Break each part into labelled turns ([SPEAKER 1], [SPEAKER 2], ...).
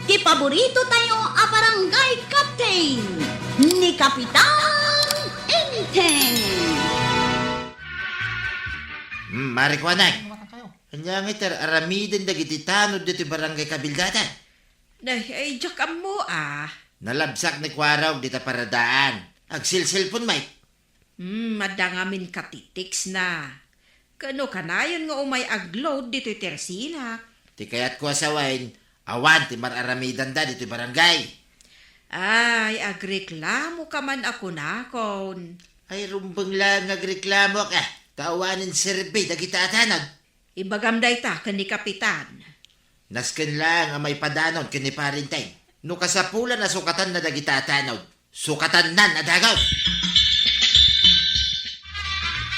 [SPEAKER 1] Ti paborito tayo a barangay captain ni Kapitan Enteng.
[SPEAKER 2] Marikwanay. Kanya nga aramidin dagiti tanod dito barangay kabildatan.
[SPEAKER 3] Ay, jakam mo
[SPEAKER 2] Nalabsak ni Kwaraw dito paradaan. Agsilsilpon, Mike.
[SPEAKER 3] Madangamin katitiks na. Kano kanayon nga umay agload dito tersina.
[SPEAKER 2] Ti kayat ko asawain, awan ti mararamidan da dito barangay.
[SPEAKER 3] Ay, agreklamo ka man ako na kon.
[SPEAKER 2] Ay, rumbang lang agreklamo ka. Tawanin sirbi dagiti atanod.
[SPEAKER 3] Ibagamday ta kani kapitan.
[SPEAKER 2] Nasken lang ang may padanon kini parintay. No kasapulan na sukatan na dagiti atanod. Sukatan nan adagaw.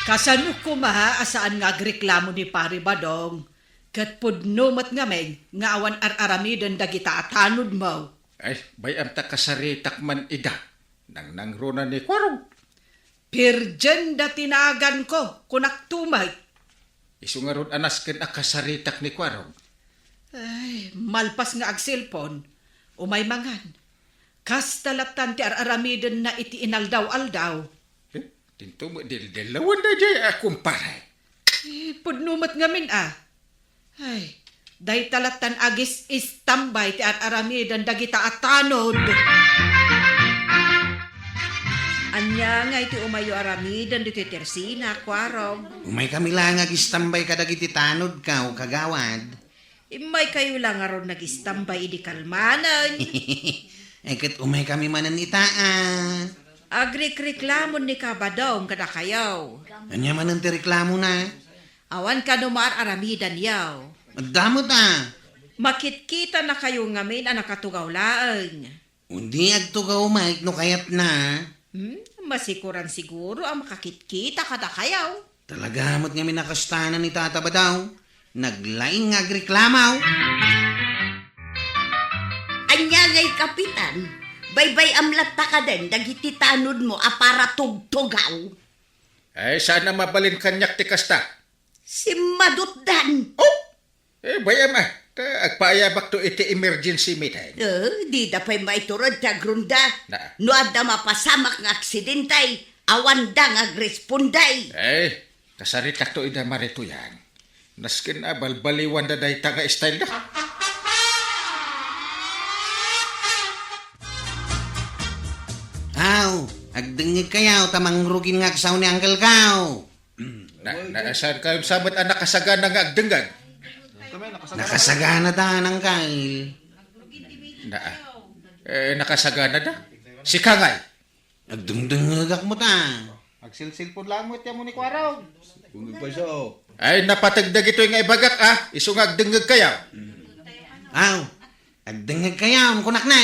[SPEAKER 4] Kasano ko asaan nga agreklamo ni Pari Badong? Kat pudnumat nga may nga awan ar-aramidon dagita at hanod mo.
[SPEAKER 5] Ay, bayam ta kasaritak man ida. Nang nangruna ni Kwarong.
[SPEAKER 4] Pirjen da tinagan ko, kunak tumay.
[SPEAKER 5] Isu nga ron anas ken akasaritak ni Kwarong.
[SPEAKER 4] Ay, malpas nga agsilpon, umay mangan. Kas talatan ti ar-aramidon na iti inaldaw-aldaw.
[SPEAKER 5] Tinto mo dil-dilawan na jay kumpare.
[SPEAKER 4] Pudnumat nga min Ay, dahi talatan agis istambay ti ar-aramidon dagita at tanod.
[SPEAKER 3] Anya nga iti umayo aramidan dito tersina, Kwarong.
[SPEAKER 6] Umay kami lang agistambay kadagiti tanod ka o kagawad.
[SPEAKER 3] Imay kayo lang nga ron nag-istambay di kalmanan.
[SPEAKER 6] Eket umay kami manan itaan.
[SPEAKER 3] Agrik-reklamon ni Kabadong kada kayaw.
[SPEAKER 6] Anya manan ti reklamo na.
[SPEAKER 3] Awan ka numar aramidan yaw.
[SPEAKER 6] Magdamot
[SPEAKER 3] Makitkita na kayo ngamin ang nakatugaw laang.
[SPEAKER 6] Undi agtugaw Mike no kayat na.
[SPEAKER 3] Masikuran siguro ang makakitkita kada kayaw.
[SPEAKER 6] Talagamot nga minakastanan ni Tata Badaw. Naglaing nga agreklamaw.
[SPEAKER 1] Anya ngay Kapitan, baybay amlat ta ka din, dagiti tanod mo para tugtugaw.
[SPEAKER 5] Ay, sana mabalin kanyak ti kasta.
[SPEAKER 1] Si Madutdan.
[SPEAKER 5] Bayam agpaayabak to iti emergency meeting.
[SPEAKER 1] Di da pa'y maiturod ta grunda.
[SPEAKER 5] Na.
[SPEAKER 1] No adda mapasamak ng aksidentay, awan da nga agresponday.
[SPEAKER 5] Ay, kasaritak to ida marito yan. Naskin balbaliwan da day taga style da.
[SPEAKER 6] Aw, agdengig kayaw tamang rugin nga kasaw ni Uncle Kaw.
[SPEAKER 5] Saan kayo sabat anak kasagana nga agdenggan?
[SPEAKER 6] Nakasagana da ng kail.
[SPEAKER 5] Nakasagana da? Si Kangay.
[SPEAKER 6] Agdengdengagak mo ta.
[SPEAKER 7] Agsilsilpon lang mo itiyan mo ni Kwaraw. Bungig pa siya
[SPEAKER 5] Ay, napatagdag ito yung ibagak Isu nga agdengag kayo.
[SPEAKER 6] Aw, agdengig kayaw kunak na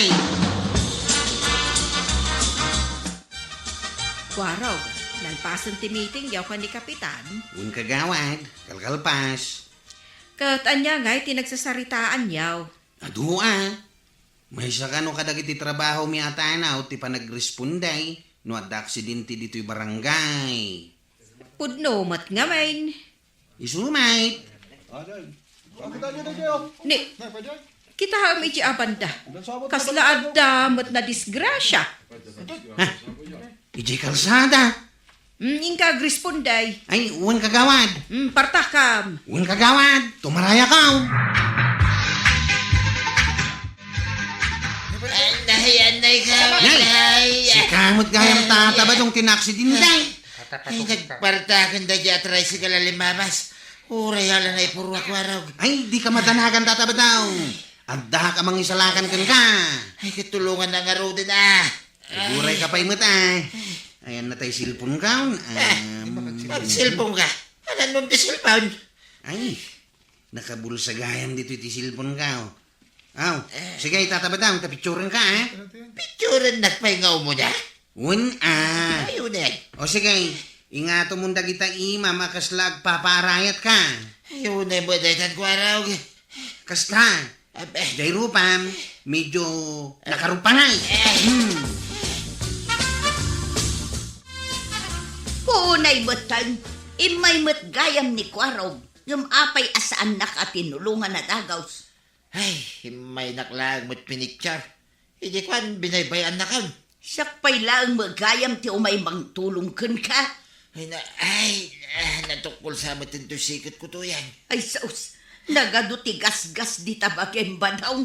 [SPEAKER 3] Kwarog, nalpasan ti meeting yaw ka ni Kapitan.
[SPEAKER 6] Un kagawad, kalkalpas.
[SPEAKER 3] Kat anya nga'y tinagsasaritaan yaw.
[SPEAKER 6] Adu may sakano kadagiti trabaho mi atanaw ti panagresponday no adda aksidente dito'y barangay.
[SPEAKER 3] Pudnomat nga main.
[SPEAKER 6] Isumay.
[SPEAKER 3] Ni, kita kami iti abanda. Kasla adda mat na disgrasya.
[SPEAKER 6] Iji kalsada.
[SPEAKER 3] Ingka agresponday.
[SPEAKER 6] Ay, uwan kagawad.
[SPEAKER 3] Partakam.
[SPEAKER 6] Uwan kagawad. Tumaraya ka.
[SPEAKER 2] Anay ka.
[SPEAKER 6] Si kamot gayam tataba dong tinaksidinday.
[SPEAKER 2] Ay, nagpartakan da dya tricycle alimabas. Uray hala na ipurwa Kwaraw.
[SPEAKER 6] Ay, di ka madanagan tataba daw. Adda ka mang isalakan kan ka.
[SPEAKER 2] Ay, katulungan na nga ro din
[SPEAKER 6] Guray ka pa'y mata. Ayan na tayo silpon ka.
[SPEAKER 2] Magsilpong ka. Anan mong pisilpon?
[SPEAKER 6] Ay, nakabulsagayan dito iti silpon ka. Aw, sige, tataba daw. Tapicturan ka,
[SPEAKER 2] Picturean nagpahingaw mo na.
[SPEAKER 6] Ayun O sige, ingato mong dagita ima makaslag paparayat ka.
[SPEAKER 2] Ayun mo daytan Kwaraw.
[SPEAKER 6] Kasta, day rupam, medyo nakarupanay.
[SPEAKER 1] Punay matan, imay mat gayam ni Kwaraw, yung apay asaan nakatinulungan na dagaws.
[SPEAKER 2] Ay, may naklang mo't pinikchar. Hindi kwan, binaybayan na kan.
[SPEAKER 1] Sakpay lang magayam ti umay mang tulungkan ka.
[SPEAKER 2] Natukol sa matin to sikot ko to yan.
[SPEAKER 1] Ay saus, nagaduti gas-gas di tabagin ba daw?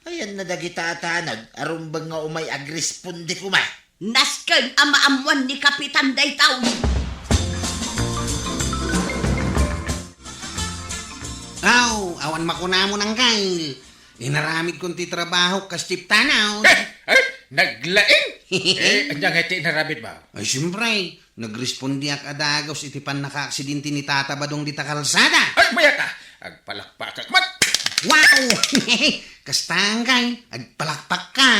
[SPEAKER 2] Ayan na dagita tanag, arumbang nga umay agresponde ko ma.
[SPEAKER 1] Nasken amaamuan ni Kapitan Daytaw.
[SPEAKER 6] Awan makunamo ng kail. Inaramid kong ti trabaho kas tip tanaw.
[SPEAKER 5] Naglaing! Anyang iti naramid ba?
[SPEAKER 6] Ay, siyempre, nagrespondi ak adagos iti pan naka-aksidente ni Tata Badong di ta kalsada.
[SPEAKER 5] Ay, maya ka! Agpalakpak mat!
[SPEAKER 6] Wow! Kastangkay, agpalakpak ka.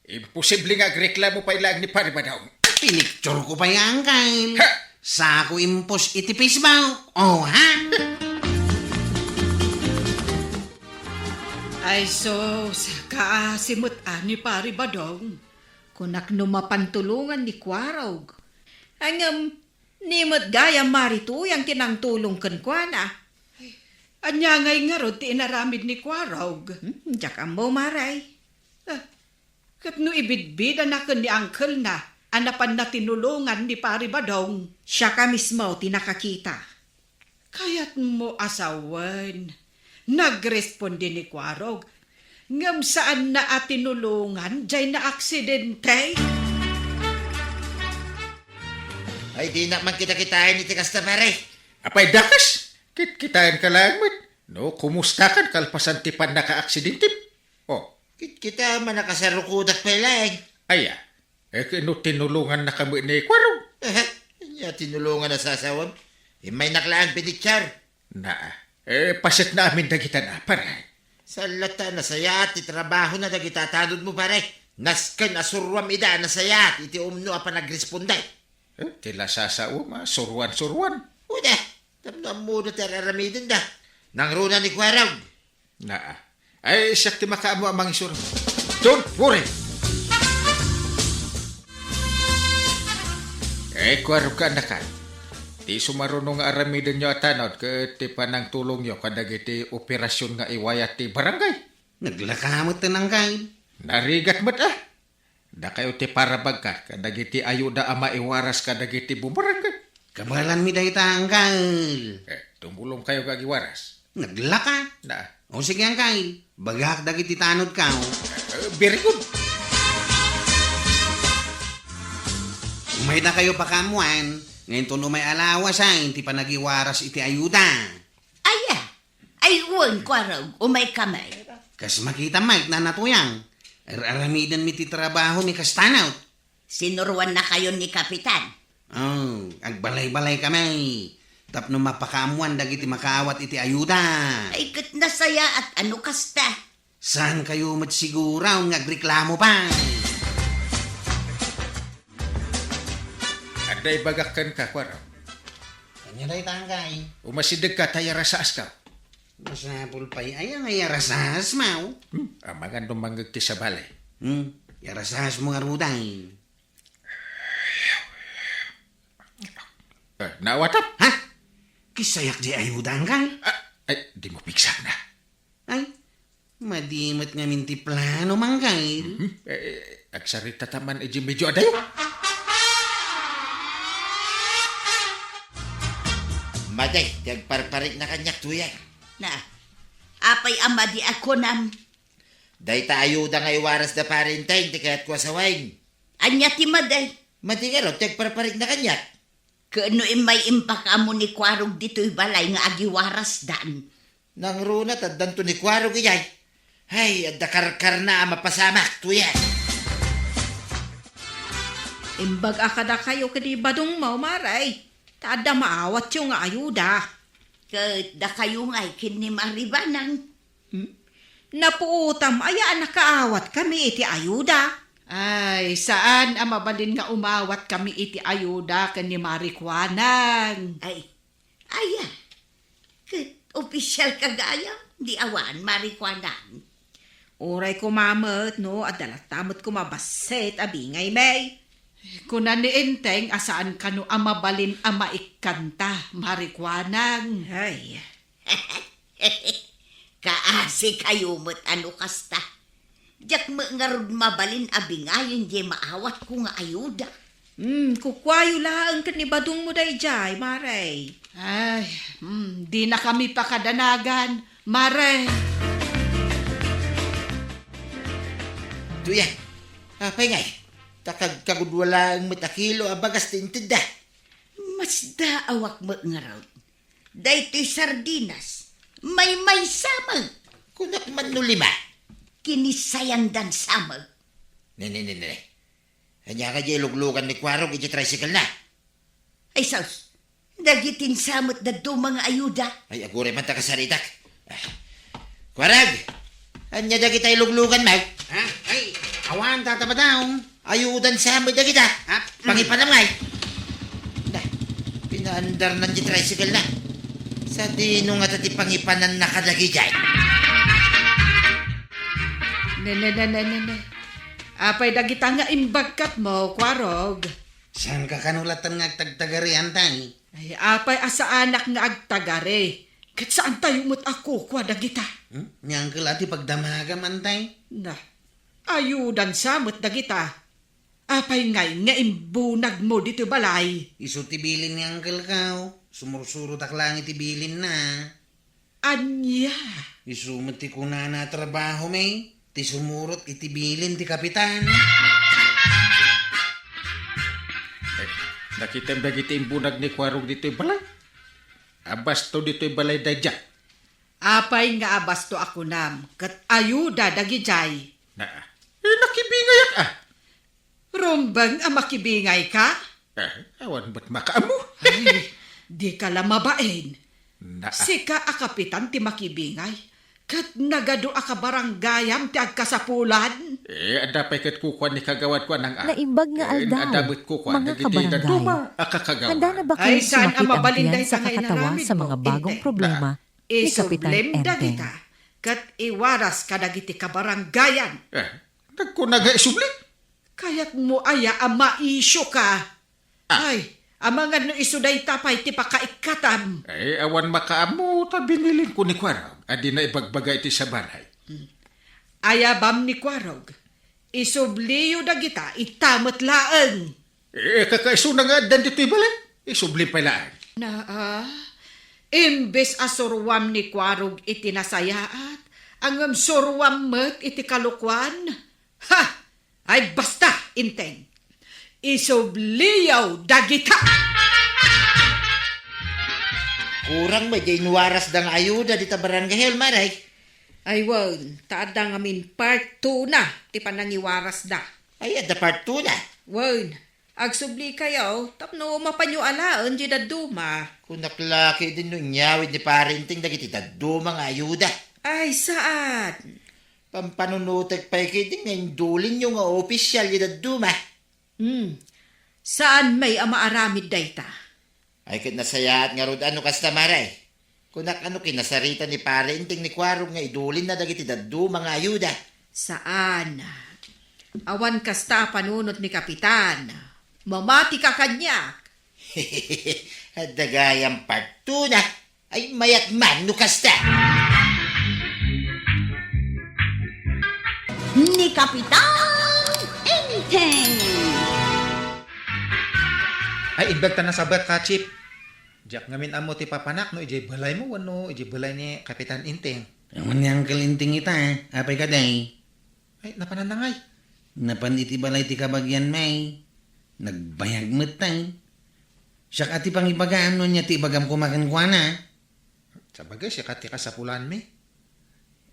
[SPEAKER 5] Imposible nga agreklamo pa ilang ni Pari Badong.
[SPEAKER 6] Pinicture ko pa yan, Kyle.
[SPEAKER 5] Ha!
[SPEAKER 6] Sa ako impos iti Facebook. Oh, ha?
[SPEAKER 4] Ay sos, kaasimot ani Pari Badong. Kunak numapantulungan ni Kwarog.
[SPEAKER 3] Angam, nimot gaya marito yang kinangtulong kan kwa na.
[SPEAKER 4] Anya ngay nga ro ti inaramid ni Kwarog.
[SPEAKER 3] Diyak ang mo maray.
[SPEAKER 4] Kat no ibidbid anakan ni Uncle na anapan na tinulungan ni Pari Badong.
[SPEAKER 3] Siya ka mismo tinakakita.
[SPEAKER 4] Kaya't mo asawan. Nagresponde ni Kwarog. Ngam saan na atinulungan, jay na aksidente.
[SPEAKER 2] Ay, di na man kita-kitain iti kasta pare.
[SPEAKER 5] Apay dakas! Kitain ka lang mat. No, kumusta kan kalpasan ti pan naka-aksidente? Oh,
[SPEAKER 2] Kita man nakasarukudak pa lang.
[SPEAKER 5] aya. Kino tinulungan na kami ni Kwarog.
[SPEAKER 2] Nya tinulungan na sasawam. May naklaan pinikchar.
[SPEAKER 5] Na, pasit na amin dagitan na, paray.
[SPEAKER 2] Sa lata na sayat, iti trabaho na dagita tanod mo pare. Nasken asurwam ida na sayat, iti umno apa nagresponday.
[SPEAKER 5] Tila sasaw, surwan-surwan.
[SPEAKER 2] Una, tamnam mo na tararamidin da. Nang runa ni Kwaraw.
[SPEAKER 5] Na, ay siyak ti makaamo amang isura. Don't worry! Kwarog ka na ka. Ti sumarunong nga aramidan nyo at tanod ka ti panang tulong nyo kadag iti operasyon nga iwayat ti barangay.
[SPEAKER 6] Naglakamot na ng Kyle.
[SPEAKER 5] Narigat mat ah. Da kayo ti parabag ka kadag iti ayuda ama iwaras kadag iti bumarangay.
[SPEAKER 6] Kabalan mi dahi ta ang Kyle.
[SPEAKER 5] Tumulong kayo kag iwaras.
[SPEAKER 6] Naglaka.
[SPEAKER 5] Na,
[SPEAKER 6] O sige ang Kyle. Bagak dagiti tanod ka.
[SPEAKER 5] very good.
[SPEAKER 6] Umay na kayo pakamuan. Ngayon to no may alawas ay, hindi pa nagiwaras iti ayuda.
[SPEAKER 1] Aya, ay uwan Kwarog, umay kamay.
[SPEAKER 6] Kas makita Mike na natuyang. Aramidan mi ti trabaho mi kastanaw.
[SPEAKER 1] Sinuruan na kayo ni Kapitan.
[SPEAKER 6] Oh, agbalay-balay kami. Tapno mapakamuan dagiti makaawat iti ayuda.
[SPEAKER 1] Ay kat nasaya at ano kasta.
[SPEAKER 6] Saan kayo matsiguraw nga agreklamo pa?
[SPEAKER 5] Aday bagakan ka, Kwaro.
[SPEAKER 6] Kanya dahi tangkay.
[SPEAKER 5] Umasidag ka tayara sa askaw.
[SPEAKER 6] Masapul pa'y ayang ay yarasas mau.
[SPEAKER 5] Amangan lumangag ti sa balay.
[SPEAKER 6] Yarasas mo nga ruday.
[SPEAKER 5] Nawatap?
[SPEAKER 6] Ha? Kisayak di ayudan ka?
[SPEAKER 5] Ay, di mo piksak na.
[SPEAKER 6] Ay, madimot nga minti plano manggay.
[SPEAKER 5] Agsarita taman medyo adayo.
[SPEAKER 2] Maday, tagparparik na kanyak tuyan.
[SPEAKER 1] Na, apay ama di ako nam.
[SPEAKER 2] Day ta ayuda nga iwaras da parintay, di kaya't kwa sa wine.
[SPEAKER 1] Anya ti maday.
[SPEAKER 2] Mati nga ro, tagparparik na kanyak.
[SPEAKER 1] Kano may impak amo ni Kwarog dito'y balay nga agiwaras dan.
[SPEAKER 2] Nang runa, taddan to ni Kwaro gayay. Ay, adda karkar na mapasamak tuyan.
[SPEAKER 3] Imbag akada kayo kadi Badong mau maray. Tada maawat yung nga ayuda.
[SPEAKER 1] Kat da kayo nga'y kinimaribanang.
[SPEAKER 3] Napuutam aya nakaawat kami iti ayuda.
[SPEAKER 4] Ay, saan ang mabalin nga umawat kami iti ayuda kan ni Marikwanang?
[SPEAKER 1] Ay, aya. Kat opisyal kagaya, di awan marikwanan.
[SPEAKER 3] Oray ko mamat no, adalat tamot ko mabaset abingay may.
[SPEAKER 4] Kunan ni Enteng, asaan kano ang mabalin ang maikanta, Marikwanang?
[SPEAKER 3] Ay,
[SPEAKER 1] Kaasi kayo mo't ano kasta. Diyak mo nga rod mabalin abingayon di maawat ko nga ayuda.
[SPEAKER 3] Kukwayo lang ka ni badong mo day jay, maray.
[SPEAKER 4] Ay, di na kami pakadanagan. Mare,
[SPEAKER 2] Tuya, apay ngay. Takag kagudwala ang matakilo abagas tintinda.
[SPEAKER 1] Mas daawak mo nga rod. Daytoy sardinas. May samag.
[SPEAKER 2] Kunak man no lima.
[SPEAKER 1] Kinisayandan samag.
[SPEAKER 2] Nene. Hanya ka dyan luglugan ni Kwarog, iti tricycle na.
[SPEAKER 1] Ay saus, dagitin samot na do mga ayuda.
[SPEAKER 2] Ay, agure man ta kasaritak. Kwarag! Anya dagi tayo luglugan, Mag.
[SPEAKER 6] Ha? Ay, awan tatabadaw.
[SPEAKER 2] Ayudan sa amoy dagi ta.
[SPEAKER 6] Ha?
[SPEAKER 2] Pangipanamay. Na, pinaandar ng di tricycle na. Sa dino nga tati pangipanan na kadagi dyan.
[SPEAKER 4] ne. Apay dagita nga imbagkat mo, Kwarog.
[SPEAKER 6] Saan ka kanulatan nga tagtagari, antay?
[SPEAKER 4] Ay, apay asa anak nga agtagare. Kat saan tayo mo't ako, kwa dagita?
[SPEAKER 6] Niyang ati pagdamagam, antay?
[SPEAKER 4] Na, ayudan samot dagita. Apay ngay nga imbunag mo dito balay.
[SPEAKER 6] Isu tibilin ni Uncle Kao. Sumursuro taklang itibilin na.
[SPEAKER 4] Anya?
[SPEAKER 6] Isu mati kuna na trabaho, may. Ti sumurot itibilin ti kapitan.
[SPEAKER 5] Nakita mo dagiti imbunag ni Kwarog dito'y balay? Abas to dito'y balay dadya.
[SPEAKER 4] Apay nga abas to ako nam. Kat ayuda dagijay.
[SPEAKER 5] Na, nakibingayat
[SPEAKER 4] Rumbang ang makibingay ka?
[SPEAKER 5] Awan ba't makaamo?
[SPEAKER 4] Ay, di ka lamabain.
[SPEAKER 5] Na,
[SPEAKER 4] Sika a kapitan ti makibingay. Kat nagado a kabarangayam ti agkasapulan.
[SPEAKER 5] adapay kat kukuan ni kagawad ko ng
[SPEAKER 8] Naimbag nga aldaw,
[SPEAKER 5] adabot kukuan.
[SPEAKER 8] mga
[SPEAKER 5] Dagiti
[SPEAKER 8] kabarangay.
[SPEAKER 5] daduma, akakagawa.
[SPEAKER 8] Handa na ba
[SPEAKER 4] Ay,
[SPEAKER 8] kayo
[SPEAKER 4] saan ang
[SPEAKER 8] sumakit ang
[SPEAKER 4] mabalinday
[SPEAKER 8] tiyan sa
[SPEAKER 4] pa nga
[SPEAKER 8] kakatawa
[SPEAKER 4] inaramid
[SPEAKER 8] sa
[SPEAKER 4] mo?
[SPEAKER 8] mga bagong
[SPEAKER 4] Inte.
[SPEAKER 8] problema ni Kapitan
[SPEAKER 4] Isublem
[SPEAKER 8] Enteng?
[SPEAKER 4] dagita. Kat iwaras ka dagiti kabarangayan.
[SPEAKER 5] Nagkunaga isubli.
[SPEAKER 4] Kaya't mo aya ang maisyo ka. Ay, ang mga no isuday tapay ti pakaikatam.
[SPEAKER 5] Awan makaamo, binilin ko ni Kwarog. Adi na ibagbagay ti sa balay.
[SPEAKER 4] Ayabam ni Kwarog. Isubliyo dagita itamot laeng.
[SPEAKER 5] Kakaiso na nga dan dito'y balay. Isubli pa lang.
[SPEAKER 4] Na imbes asurwam ni Kwarog itinasayaat, ang surwam met iti kalukwan. Ha! Ay basta, Inteng. Isubliyaw dagita.
[SPEAKER 2] Kurang may dyan waras dang ayuda di ta barangay, maray.
[SPEAKER 3] Ay, wan, taada nga min part 2 na, ti panangiwaras da.
[SPEAKER 2] Ay, ada part 2 na.
[SPEAKER 3] Wan, agsubli kayo, tapno mapanyo alaan, di daduma.
[SPEAKER 2] Kunak laki din nun nyawid ni parenting dagiti daduma nga ayuda.
[SPEAKER 3] Ay, saan?
[SPEAKER 2] Pampanunutag pa ikiting nga indulin nyo nga opisyal yung daduma.
[SPEAKER 3] Saan may amaaramid dayta?
[SPEAKER 2] Ay kat nasayaat nga rod ano kasta maray. Kunak ano kinasarita ni parenting ni Kwarog nga idulin na dagiti daduma nga ayuda.
[SPEAKER 3] Saan? Awan kasta panunot ni Kapitan. Mamati ka kanyak.
[SPEAKER 2] At dagayang part 2 na ay mayat man no kasta.
[SPEAKER 1] Ni Kapitan Enteng.
[SPEAKER 7] Ay, imbag ta na sabat ka, Chip. Diyak ngamin amo ti papanak, no? Ijay balay mo, wano? Ijay balay ni Kapitan Inteng.
[SPEAKER 6] Awan ni Uncle Inting ita, apay ka day.
[SPEAKER 7] Ay, napananangay.
[SPEAKER 6] Napan iti balay ti kabagyan, may. Nagbayag matay. Siya ati pang ibagaan nun niya ti ibagam kumakan kwa na.
[SPEAKER 7] Sa bagay, siya kati ka sa pulan mi.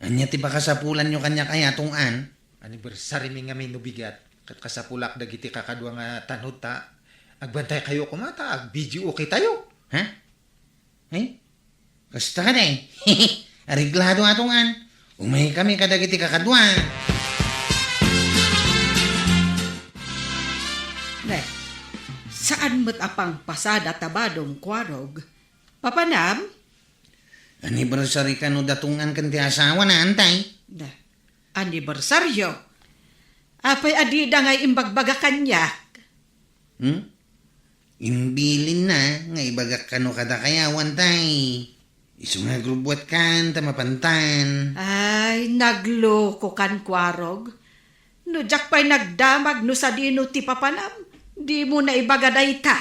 [SPEAKER 6] Anya ti pakasapulan nyo kanya kaya tung'an.
[SPEAKER 7] Anniversary mi nga may nubigat. Kat kasapulak dagiti kakadwa nga tanod ta. Agbantay kayo kumata, ag-video okay tayo.
[SPEAKER 6] Ha? Ay? Kasta ka day. Ariglado atungan. Umay kami kadagiti kakadwa.
[SPEAKER 4] Ne, saan mo't apang pasada tabadong Kwarog? Papanam?
[SPEAKER 6] Anniversary ka no datungan kan ti asawa na antay.
[SPEAKER 4] Na, anibersaryo. Apay adida ngay imbagbaga kanyak.
[SPEAKER 6] Imbilin na nga ibagak kano kada kayawan tay. Iso nga grubuat kan, tamapantan.
[SPEAKER 4] Ay, nagloko kan kwarog. No, jak pa'y nagdamag no sa dino ti papanam. Di mo na ibagaday ta.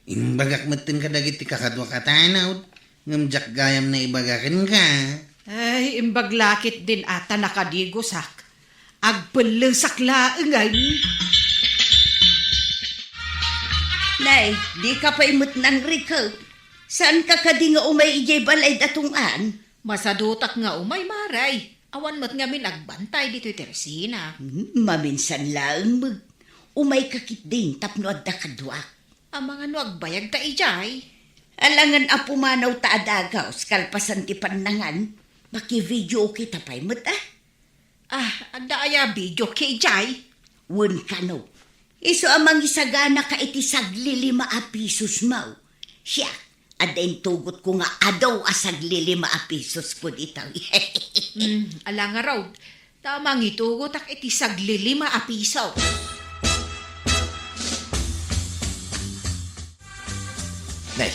[SPEAKER 6] Imbagak matin ka dagiti kakadwa katanaw. Ngamjak gayam na ibagakin ka.
[SPEAKER 4] Ay, imbaglakit din ata nakadigosak. Agpalasak laengan.
[SPEAKER 1] Nay, di ka pa imot ng record. Saan ka kadi nga umay ijay balay datungan?
[SPEAKER 3] Masadutak nga umay, Maray. Awan mo't nga nagbantay dito Teresina.
[SPEAKER 1] Maminsan lang mag. Umay kakit din tapno adda kadwa.
[SPEAKER 3] Ang mga nuagbayag ta ijay.
[SPEAKER 1] Alangan apumanaw ta adagaw, skalpasan ti panangan. Maki-video kita pa'y mo't
[SPEAKER 3] Anda aya video kay ijay.
[SPEAKER 1] Wun ka no. Iso amang isagana ka iti sagli 5 pisos mau. Siya, adain tugot ko nga adaw asagli 5 pisos ko dito.
[SPEAKER 3] Ala nga raw. Tamang itugot ak iti sagli 5 piso.
[SPEAKER 2] Nay,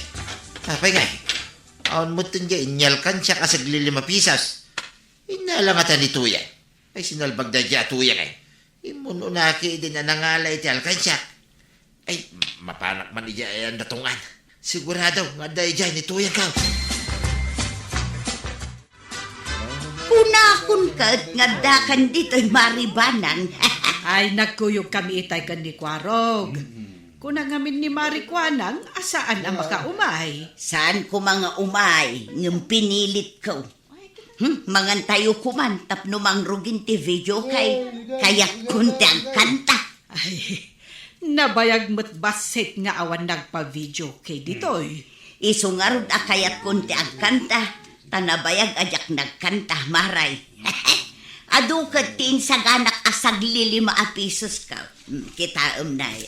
[SPEAKER 2] apay ngay. Aon mo tun dyan, inyalkan siya kasagli 5 pisas. Inalangatan ni Tuya. Ay sinalbag na dyan Tuya kay. Imuno na ki din na nangalay ti alkansya. Ay, mapanak man iya ang datungan. Sigurado, nga dahi dyan ni Tuya ka.
[SPEAKER 1] Kunakon ka at ngadakan dito'y maribanan.
[SPEAKER 4] Ay, nagkuyog kami itay kan ni kwarog. Kunang amin ni Marikwanang, asaan ang makaumay?
[SPEAKER 1] Saan ko mga umay, ng pinilit ko. Mangan tayo kuman, tapno mang rugin ti video kay kayak kunti ang kanta.
[SPEAKER 4] Ay, nabayag mo't basit nga awan nagpa-video kay ditoy.
[SPEAKER 1] Isungarod akayat kunti ang kanta, tanabayag ajak nagkanta, Maray. Adukat tin sa ganak asagli 5 pisos ka. Kita nay.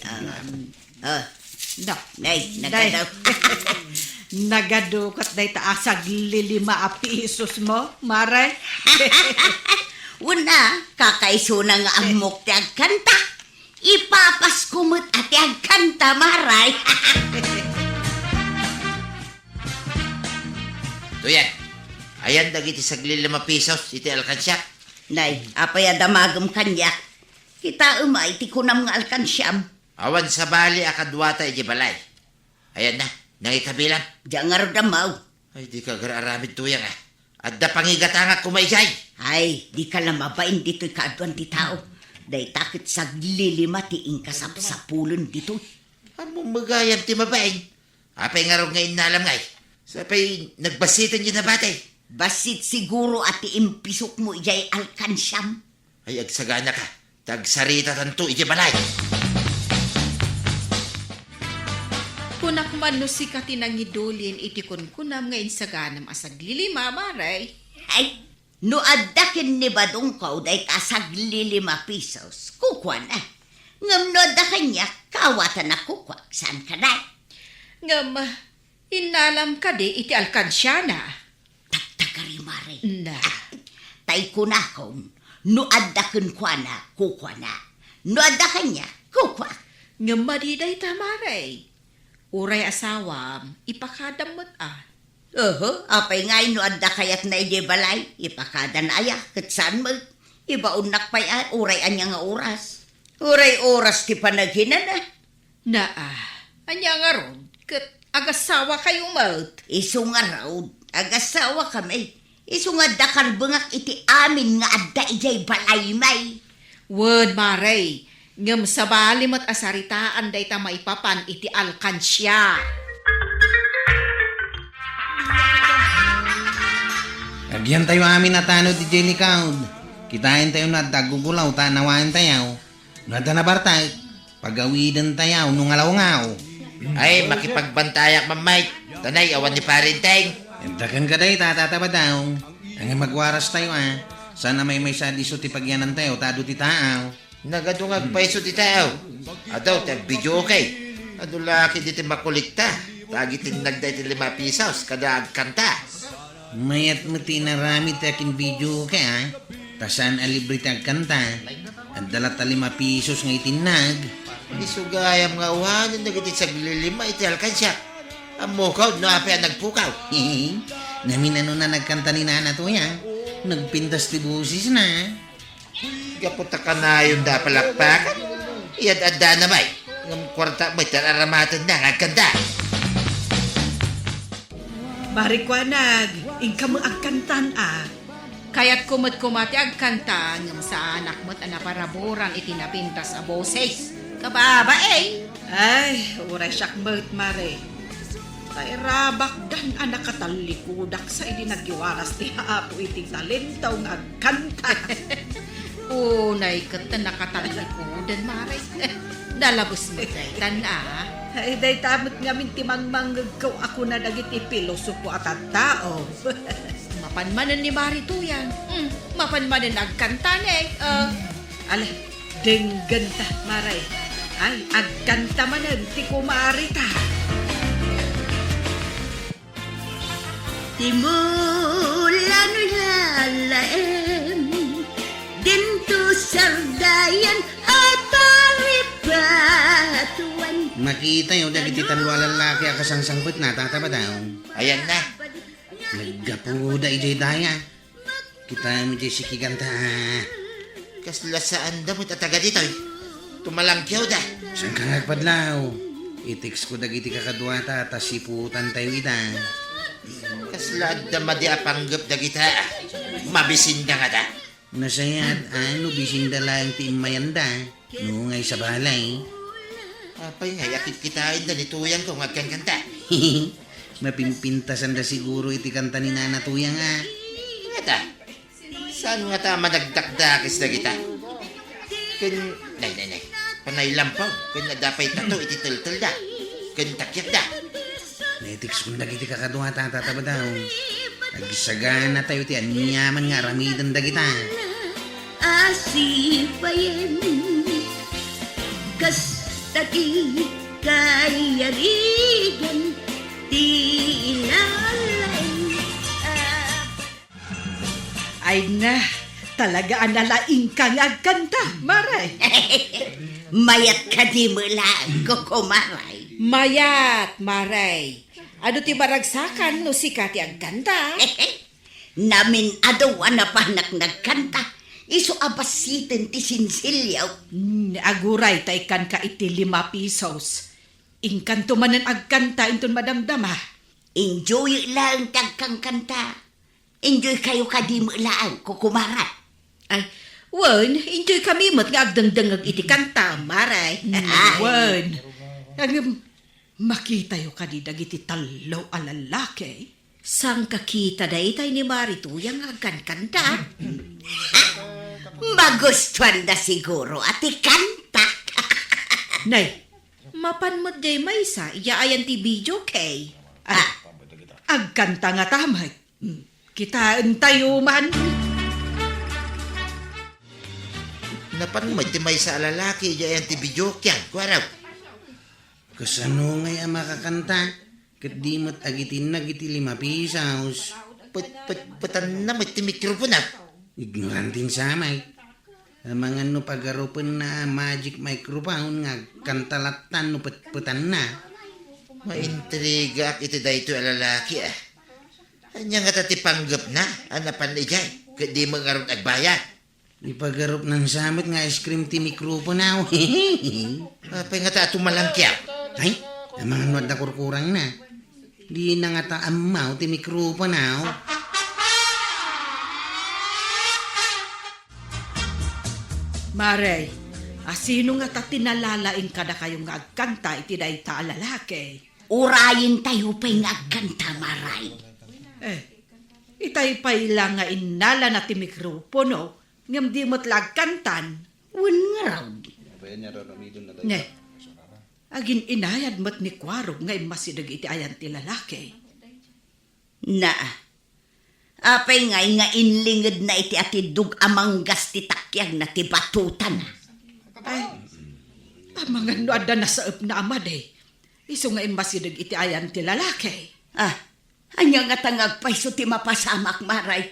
[SPEAKER 4] No,
[SPEAKER 1] Nay,
[SPEAKER 4] Day.
[SPEAKER 1] nagadaw.
[SPEAKER 4] Nagadukat day taasag 5 pisos mo, Mare.
[SPEAKER 1] Una, kakaiso na nga ang mukti ang kanta. Ipapas kumot ati ang kanta, Maray.
[SPEAKER 2] Tuya, ayan dagiti sagli 5 pisos, iti alkansya.
[SPEAKER 1] Nay, apay adamagam kanya. Kita umay, ti kunam nga alkansyam.
[SPEAKER 2] Awan sa bali akadwata iti balay. Ayan na, nangikabilan.
[SPEAKER 1] Diyan nga rin amaw.
[SPEAKER 2] Ay, di ka gararamid Tuya nga. At da pangigatangak kumaysay.
[SPEAKER 1] Ay, di ka lang mabain dito'y kaadwan ti tao. Day takit saglilima ti ingkasap-sapulon dito.
[SPEAKER 2] Among magayan ti mabain. Apay nga rin ngayon nalam ngay. Sapay nagbasitan yun na batay.
[SPEAKER 1] Basit siguro ati impisok mo ijay alkansyam.
[SPEAKER 2] Ay, agsagana ka. Tagsarita tanto iti balay.
[SPEAKER 3] Kunak man no si katinangidulin iti kunkunam nga insaganam asagli 5, Maray.
[SPEAKER 1] Ay, no addakin ni badong ko day kasagli 5 pisos. Kukwa na. Ngam no addakan niya, kawatan na kukwa. Saan ka na?
[SPEAKER 3] Ngam, inalam ka di iti alkansya na.
[SPEAKER 1] Tagtagari, Maray.
[SPEAKER 3] Na.
[SPEAKER 1] Tay kunakon, no addakan kwa na, kukwa na. No addakan niya, kukwa.
[SPEAKER 3] Ngam madiday ta, Maray. Uray asawam, ipakadamot
[SPEAKER 1] Apay ngay no adda kayat na ije balay, ipakada na aya, kat saan mo, ibaunak pa'y uray anya nga oras. Uray oras ti panaghinan
[SPEAKER 3] Na anya nga ron, kat agasawa kayong maut.
[SPEAKER 1] Isu nga raw, agasawa kami. Isu nga dakar bengak iti amin nga adda ijay balay may.
[SPEAKER 3] Word, Maray. Ngam sa balimot asaritaan day ta maipapan iti alkansya.
[SPEAKER 6] Agyan tayo amin na tano di Jenny Count. Kitain tayo na dagugulaw, tanawain tayo. Nada na bartay, pagawidan tayo nung alaw-ngaw.
[SPEAKER 2] Ay, makipagbantayak mamay. Tanay, awan ni parinteng.
[SPEAKER 6] Dagan ka day, tatataba daw. Ang magwaras tayo Sana may sadiso ti pagyanan tayo, tado ti taaw.
[SPEAKER 2] Nagadungag paiso ti tao. Adaw, tag video okay. Ano laki diti makulikta. Tagitin nagday ti 5 pisos, kada agkanta.
[SPEAKER 6] Mayat mo tinarami ti akin video ka Tasan alibre ti agkanta. Ang dalat 5 pisos nga itinag.
[SPEAKER 2] Hindi sugayam nga uhanin nagiti sagli 5 iti alkansya. Amo ka, no api ang nagpukaw.
[SPEAKER 6] Namin ano na nagkanta ni Nana Tuyang. Nagpintas ti busis na.
[SPEAKER 2] Kaputa ka na yung da palakpakan. Iyad-adda na bay. Ng kwarta may tararamatan na nagkanda.
[SPEAKER 4] Barikwanag, ingka mo ang kantan
[SPEAKER 3] Kaya't kumati agkanta ngam sa anak mo't anaparaburan itinapintas a boses. Kababa eh.
[SPEAKER 4] Ay, uray siyak mo't mare. Tay rabak dan anak katalikudak sa idinagyawaras ti haapo iting talentaw nga kanta.
[SPEAKER 3] Unay kata nakatalikudan maray. Dalabos mo daytan
[SPEAKER 4] Ay, day tamot nga min timangmanggag ko ako na dagiti pilosopo at ang tao.
[SPEAKER 3] Mapanmanan ni Marito yan. Mapanmanan agkanta eh.
[SPEAKER 4] Ala, dengganta, maray. Ay, agkanta manan, ti kumarita.
[SPEAKER 1] Timulan lalaem Dinto sardayan at paribatuan.
[SPEAKER 6] Makita yung dagiti talwa lalaki akasangsangkot na tataba daw.
[SPEAKER 2] Ayan na.
[SPEAKER 6] Naggapuda ijay daya. Kita mo jay sikiganta.
[SPEAKER 2] Kasla saan da mo tataga dito eh. Tumalangkyaw da.
[SPEAKER 6] Saan ka nagpadlaw? Itix ko dagiti kakadwata tas siputan tayo ita.
[SPEAKER 2] Kasla da madi apanggap da kita. Mabisin da nga da.
[SPEAKER 6] Nasayat ano bising dalang ti imayanda. Nungay sa balay.
[SPEAKER 2] Apay nga yakit kitain da nituyan ko ngagkan kanta.
[SPEAKER 6] Mapimpintasan da siguro iti kanta ni Nana Tuyang
[SPEAKER 2] Nga da. Saan nga ta managdakdakis da kita? Kun, nay. Panay lampaw. Kun nadapay tato iti tul-tul da. Kun takyak da.
[SPEAKER 6] Netix kung dagiti kakadwata tataba daw. Agisagana tayo ti anyaman nga ramidan da kita.
[SPEAKER 1] Asipayen kas tati kayarigan tinalay.
[SPEAKER 4] Ay na, talaga analaing kang agkanta, maray.
[SPEAKER 1] Mayat ka di mo lang, kukumaray.
[SPEAKER 3] Mayat, maray. Ano ti baragsakan no si Kati agkanta?
[SPEAKER 1] Namin adawan na panak nagkanta. Iso abasitin ti sinsilyaw.
[SPEAKER 4] Aguray tay kan ka iti 5 pesos. Ingkanto manan agkanta inton madamdama.
[SPEAKER 1] Enjoy lang tagkang kanta. Enjoy kayo kadi mo lang, kukumaray.
[SPEAKER 3] Ay, wan, enjoy kami mat nga agdangdangag iti kanta, maray.
[SPEAKER 4] Wan, makita yo kadi dagiti talo a lalaki.
[SPEAKER 3] Sang kakita da itay ni Marito yung agkanta.
[SPEAKER 1] Magustuhan na siguro at ikanta.
[SPEAKER 4] Nay,
[SPEAKER 3] Mapan mo day maysa, iyaayan ti video kay.
[SPEAKER 4] agkanta nga tamay. Kitaan tayo man.
[SPEAKER 2] Napan mo timay sa lalaki diyan ti bidyok yan. Kuwaraw.
[SPEAKER 6] Kasano ngay ang makakanta? Kat di mo't agitin nagiti 5 pesos.
[SPEAKER 2] Patan na may ti mikrofon na.
[SPEAKER 6] Ignorantin samay. Ang mga no pagarupan na magic microphone nga kantalatan no putputan na.
[SPEAKER 2] Maintriga iti da ito lalaki ah. Anya nga tati panggap na. Anapan ijay. Kadi mo nga ron agbayad.
[SPEAKER 6] Ipagarup ng samit nga ice cream ti mikrofon na.
[SPEAKER 2] Apay nga ta tumalangkya.
[SPEAKER 6] Ay, ang mga nuwad na kurkurang na. Di na nga ta amaw ti mikrofon na.
[SPEAKER 4] Maray, asino nga ta tinalalaing kada kayong nga agkanta iti dayta a lalaki.
[SPEAKER 1] Urayin tayo pa'y nagkanta, maray.
[SPEAKER 4] Itay pa'y lang nga inala na ti mikropono, ngam di mo't lagkantan.
[SPEAKER 1] Wan nga raw.
[SPEAKER 4] Ne, agin inayad mo't ni Kwarog nga masidag iti ayan ti lalaki.
[SPEAKER 1] Na, apay nga inlingid na iti atidug amang gas ti takyag na ti batutan.
[SPEAKER 4] Ay, mga nuada na sa up na amad Iso nga masidag iti ayan ti lalaki.
[SPEAKER 1] Anya nga tangag paiso ti mapasamak, maray.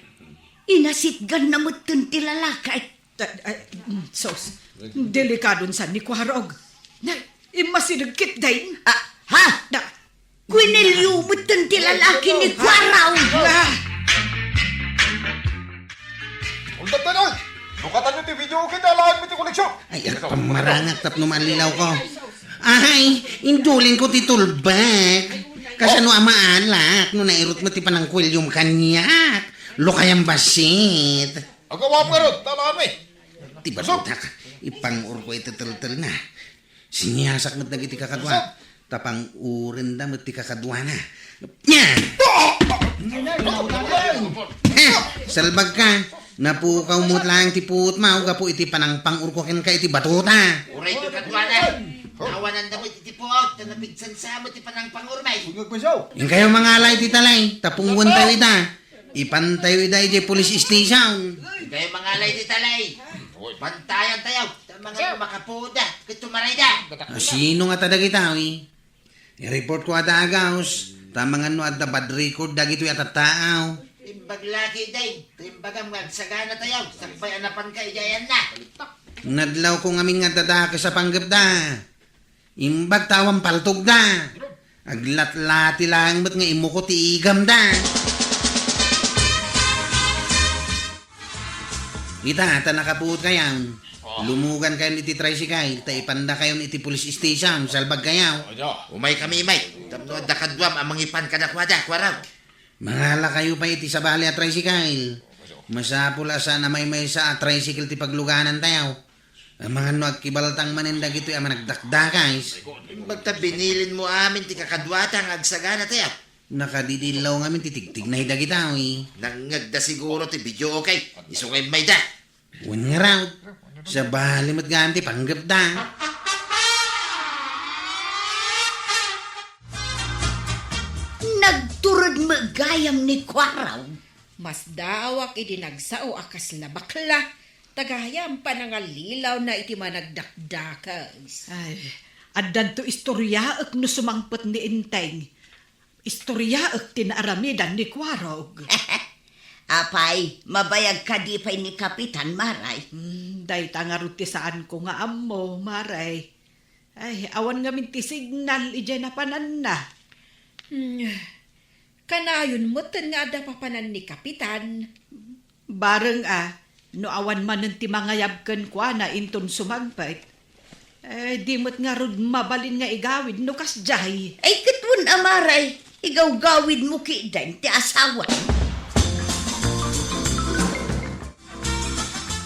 [SPEAKER 1] Inasitgan na mutun ti lalakay.
[SPEAKER 4] Sos, delikadon sa ni Kwarog. Na, imasidag kit dahin.
[SPEAKER 1] Ha?
[SPEAKER 4] Na,
[SPEAKER 1] Kwinelyumot ti lalaki ni Kwaraw.
[SPEAKER 9] Undat na nun! Lukatan nyo ti video kita, lahat mo ti koleksyon!
[SPEAKER 6] Ay, at pamarangak tapno malilaw ko. Ay, indulin ko ti tulbak. Kasano amaalak no nairot mo ti panangkwilyum kanyak. Lokayang basit.
[SPEAKER 9] Agawa mo ron, talaan mo eh!
[SPEAKER 6] Ti barutak, ipang-ur ko itutul-tul na. Siniyasak mo't nagiti kakadwa. Tapang urin da mo't ti kakadwa na. Nya! Salbag ka. Napukaw mo't lang ti puot mao. Gapo iti panangpang ur ko ken ka iti batuta.
[SPEAKER 2] Uray ko kadwana. Nawanan da mo ititipuot. Tanapigsan sa mo ti panang pangurmay.
[SPEAKER 9] Huwag magpasaw!
[SPEAKER 6] Yung kayo mga alay ti talay. Tapungwan tayo ita. Ipantayo ita iti police station.
[SPEAKER 2] Kayo mga lay di talay. Bantayan tayo. Mga makapuda. Kitumaray da.
[SPEAKER 6] Sino nga tadag itaw eh? I-report ko ata agaws. Tamang ano at bad record dagito at tao.
[SPEAKER 2] Timbag laki day. Timbag ang magsagana tayo. Sakpay anapan ka ijayan na.
[SPEAKER 6] Nadlaw ko ngamin nga dadaka sa panggap da. Imbag tawang paltog da. Aglat-lati lang ba't nga imo ko ti igam da. Ita, nakapuot kayan. Lumugan kayo iti tricycle. Taipanda kayo iti police station. Salbag kayo.
[SPEAKER 2] Umay kami imay. Tapno at dakadwam amang ipan ka na kwada. Kwaraw.
[SPEAKER 6] Mangala kayo pa iti sabali at tricycle. Masapula sana may sa tricycle ti pagluganan tayo. Ang mga no agkibaltang manindag ito yung nagdakdakais.
[SPEAKER 2] Bagta binilin mo amin ti kakadwata ang agsagana tayo.
[SPEAKER 6] Nakadidilaw ngamin titigtig na hidag itaw eh.
[SPEAKER 2] Nangagda siguro ti video okay. Isungay may da.
[SPEAKER 6] Wan nga raw. Sa bali mat ganti panggap da.
[SPEAKER 1] Nagturod magayam ni Kwaraw.
[SPEAKER 3] Mas daawak iti nagsao akas na bakla. Tagayam pa nangalilaw na iti managdakdakas.
[SPEAKER 4] Ay, addan to istoryaak no sumangpot ni Inteng. Istoryaak tinaaramidan ni Kwarog.
[SPEAKER 1] Apay, mabayag ka di pa'y ni Kapitan Maray.
[SPEAKER 4] Day tangaruti saan ko nga amo, Maray. Ay, awan nga ti signal, ije na panan na.
[SPEAKER 3] Kanayon mo nga da papanan ni Kapitan.
[SPEAKER 4] Bareng no awan man ti mangayabken kwa na inton sumagpait. Eh, di mo't nga rod mabalin nga igawid no kasjay.
[SPEAKER 1] Ay, katun amaray. Igaw gawid mo kidan ti asawa.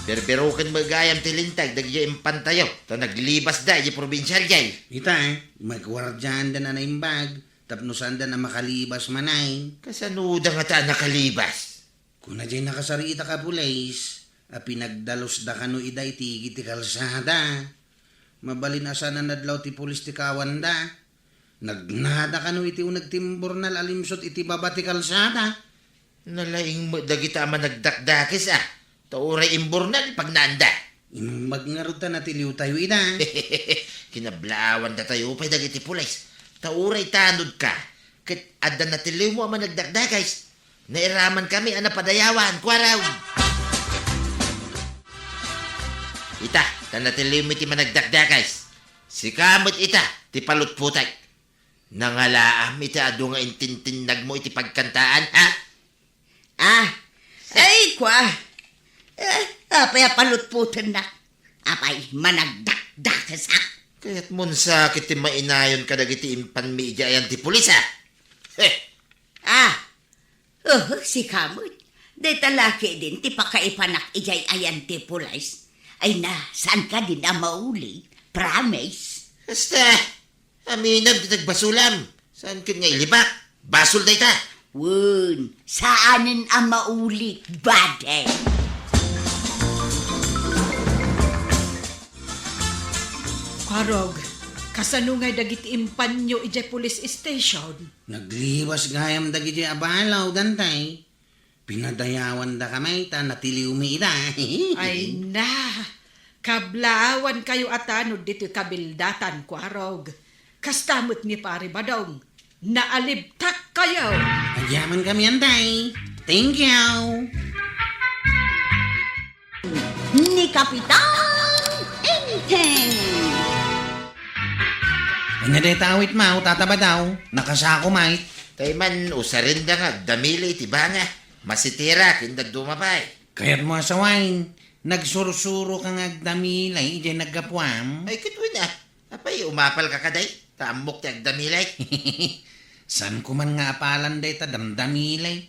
[SPEAKER 2] Berberukan magayam ti lintag. Dagya impan tayo. Ta naglibas da. Di probinsyal jay.
[SPEAKER 6] Ita magwardyan da na naimbag. Tapnusan da na makalibas manay.
[SPEAKER 2] Kasanuda nga ta nakalibas.
[SPEAKER 6] Kung na dyan nakasarita ka pulis, pinagdalos da kano ida iti ti kalsada. Mabalin asa na nadlaw ti pulis ti kawan da. Nagnada kano iti nagtimbor na lalimsot iti baba ti kalsada.
[SPEAKER 2] Nalaing mo dagita man nagdakdakis Tauray imbornal pag naanda.
[SPEAKER 6] Imbag nga ruta na tiliw tayo ida.
[SPEAKER 2] Kinablawan da tayo pa'y dagiti pulis. Tauray tanod ka. Kat adda na tiliw mo man nagdakdakis. Nairaman kami padayawan. Kwaraw. Ita, tanatiliw mo iti managdakdakis. Si kamot ita, ti palutputay. Nangalaam iti ado nga intintinag mo iti pagkantaan,
[SPEAKER 1] Ay, Kwa. Apay palutputan na. Apay managdakdakas
[SPEAKER 2] Kaya't mon sakit ti mainayon ka dagiti impan mi ijayan ti pulis
[SPEAKER 1] Si Kamot. Day talaki din ti pakaipanak ijay ayan ti pulis. Ay na, saan ka din mauli? Promise.
[SPEAKER 2] Basta, aminag di nagbasulam. Saan kin nga ilibak? Basol day ta.
[SPEAKER 1] Wun, saanin ang mauli, bade?
[SPEAKER 4] Kwarog, kasano nga dagiti impanyo ije police station?
[SPEAKER 6] Nagliwas gayam dagi di abalaw dantay. Pinadayawan da kamay ta natiliw mi ida.
[SPEAKER 4] Ay na, kablaawan kayo atanod dito kabildatan, Kwarog. Kastamot ni Pari Badong, naalibtak kayo.
[SPEAKER 6] Ayaman kami antay. Thank you.
[SPEAKER 1] Ni Kapitan Inteng.
[SPEAKER 6] Anya day tawit mau, tataba daw. Nakasako mait.
[SPEAKER 2] Tay man, usarin da nga, damili iti banga. Masitira, kindag dumapay.
[SPEAKER 6] Kaya't mo asawain. Nagsurusuro kang agdamilay, ijay naggapuam.
[SPEAKER 2] Ay, kitwin ah. Apay, umapal ka kaday. Taamok ti agdamilay.
[SPEAKER 6] San ko man nga apalan day ta damdamilay.